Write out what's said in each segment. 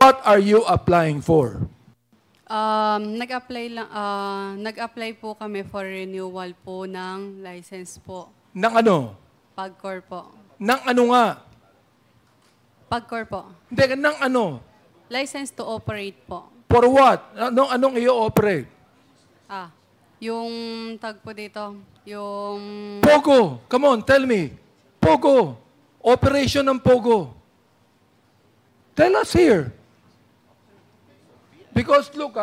What are you applying for? Nag-apply po kami for renewal po ng license po. Ng ano? Pagcor po. Ng ano nga? Pagcor po. Hindi, ng ano? License to operate po. For what? Anong i-operate? Yung tag po dito, yung... Pogo. Come on, tell me. Pogo. Operation ng Pogo. Tell us here. Because look,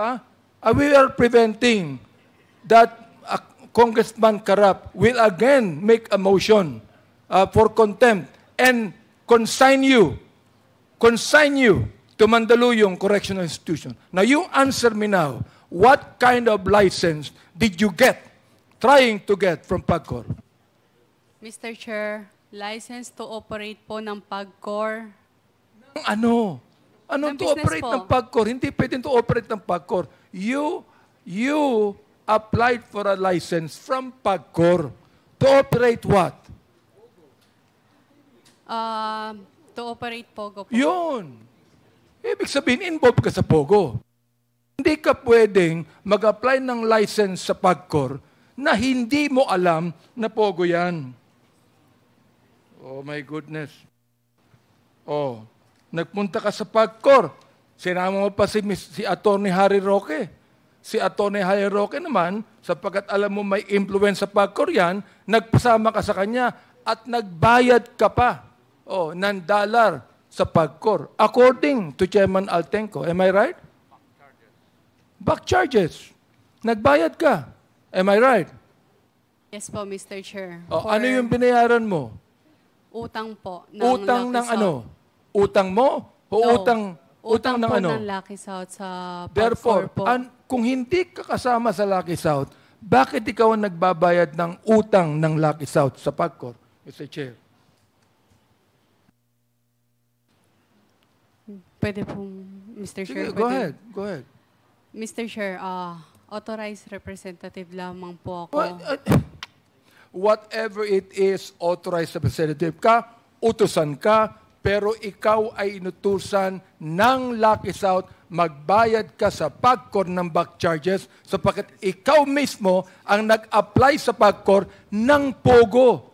we are preventing that Congressman Karap will again make a motion for contempt and consign you to Mandaluyong Correctional Institution. Now, you answer me now, what kind of license did you trying to get from PAGCOR? Mr. Chair, license to operate po ng PAGCOR. Ano? Ano Ng to business operate po. ng PAGCOR? Hindi pwedeng to operate ng PAGCOR. You applied for a license from PAGCOR to operate what? To operate Pogo po. Yun. Ibig sabihin, involved ka sa Pogo. Hindi ka pwedeng mag-apply ng license sa PAGCOR na hindi mo alam na Pogo yan. Oh my goodness. Oh, nagpunta ka sa PAGCOR. Sinama mo pa si Atty. Harry Roque. Si Atty. Harry Roque naman, sapagkat alam mo may influence sa PAGCOR yan, nagpasama ka sa kanya at nagbayad ka pa ng dollar sa PAGCOR. According to Chairman Altenco. Am I right? Back charges. Nagbayad ka. Am I right? Yes po, Mr. Chair. Ano yung binayaran mo? Utang po. Utang ng ano? Utang mo? O No. utang ng po ano? ng Lucky South sa Therefore, PAGCOR po. kung hindi ka kasama sa Lucky South, bakit ikaw ang nagbabayad ng utang ng Lucky South sa PAGCOR, Mr. Chair? Pwede po, Mr. Sige, Chair. go pwede. ahead. Go ahead. Mr. Chair, authorized representative lamang po ako. Whatever it is, authorized representative ka, utusan ka, pero ikaw ay inutusan ng Lucky South, magbayad ka sa PAGCOR ng back charges sapagkat ikaw mismo ang nag-apply sa PAGCOR ng Pogo.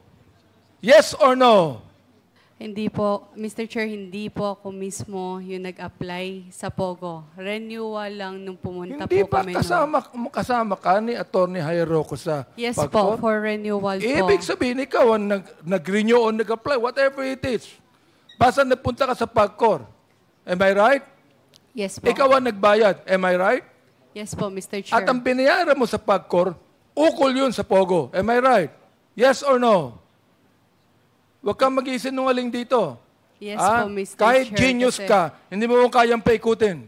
Yes or no? Hindi po, Mr. Chair, hindi po ako mismo yung nag-apply sa Pogo. Renewal lang nung pumunta Hindi po ba kami. kasama ka ni Atty. Jairo sa Yes PAGCOR? po, for renewal po. Ibig sabihin, ikaw ang nag-renew o nag-apply, whatever it is. Basta napunta ka sa PAGCOR. Am I right? Yes po. Ikaw ang nagbayad. Am I right? Yes po, Mr. Chair. At ang binayaran mo sa PAGCOR, ukol yun sa Pogo. Am I right? Yes or no? Huwag kang mag-isinungaling dito. Yes po, Mr. Kahit Chair. genius kasi ka, hindi mo kayang paikutin.